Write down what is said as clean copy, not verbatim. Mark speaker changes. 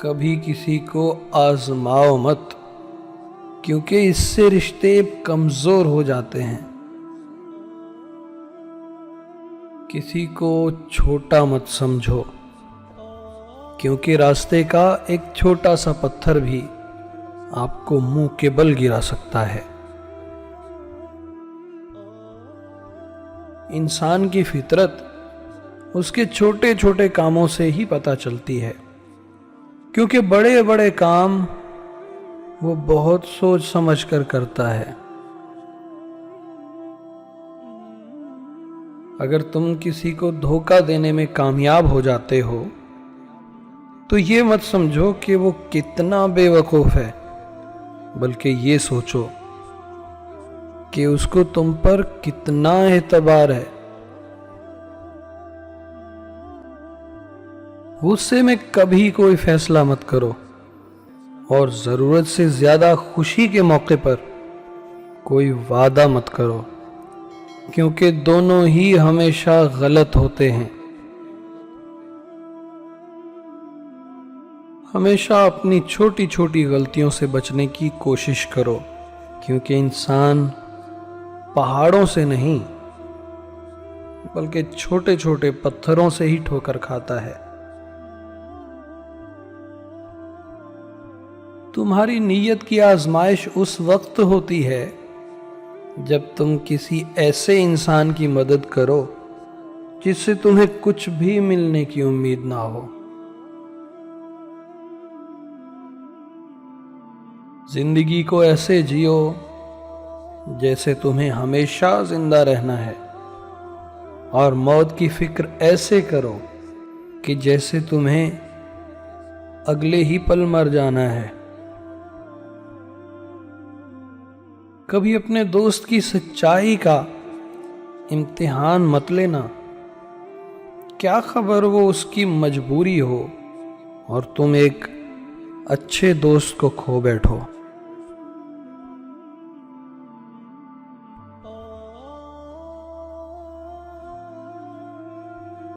Speaker 1: کبھی کسی کو آزماؤ مت، کیونکہ اس سے رشتے کمزور ہو جاتے ہیں۔ کسی کو چھوٹا مت سمجھو، کیونکہ راستے کا ایک چھوٹا سا پتھر بھی آپ کو منہ کے بل گرا سکتا ہے۔ انسان کی فطرت اس کے چھوٹے چھوٹے کاموں سے ہی پتہ چلتی ہے، کیونکہ بڑے بڑے کام وہ بہت سوچ سمجھ کر کرتا ہے۔ اگر تم کسی کو دھوکہ دینے میں کامیاب ہو جاتے ہو تو یہ مت سمجھو کہ وہ کتنا بے وقوف ہے، بلکہ یہ سوچو کہ اس کو تم پر کتنا اعتبار ہے۔ غصے میں کبھی کوئی فیصلہ مت کرو، اور ضرورت سے زیادہ خوشی کے موقع پر کوئی وعدہ مت کرو، کیونکہ دونوں ہی ہمیشہ غلط ہوتے ہیں۔ ہمیشہ اپنی چھوٹی چھوٹی غلطیوں سے بچنے کی کوشش کرو، کیونکہ انسان پہاڑوں سے نہیں بلکہ چھوٹے چھوٹے پتھروں سے ہی ٹھوکر کھاتا ہے۔ تمہاری نیت کی آزمائش اس وقت ہوتی ہے جب تم کسی ایسے انسان کی مدد کرو جس سے تمہیں کچھ بھی ملنے کی امید نہ ہو۔ زندگی کو ایسے جیو جیسے تمہیں ہمیشہ زندہ رہنا ہے، اور موت کی فکر ایسے کرو کہ جیسے تمہیں اگلے ہی پل مر جانا ہے۔ کبھی اپنے دوست کی سچائی کا امتحان مت لینا، کیا خبر وہ اس کی مجبوری ہو اور تم ایک اچھے دوست کو کھو بیٹھو۔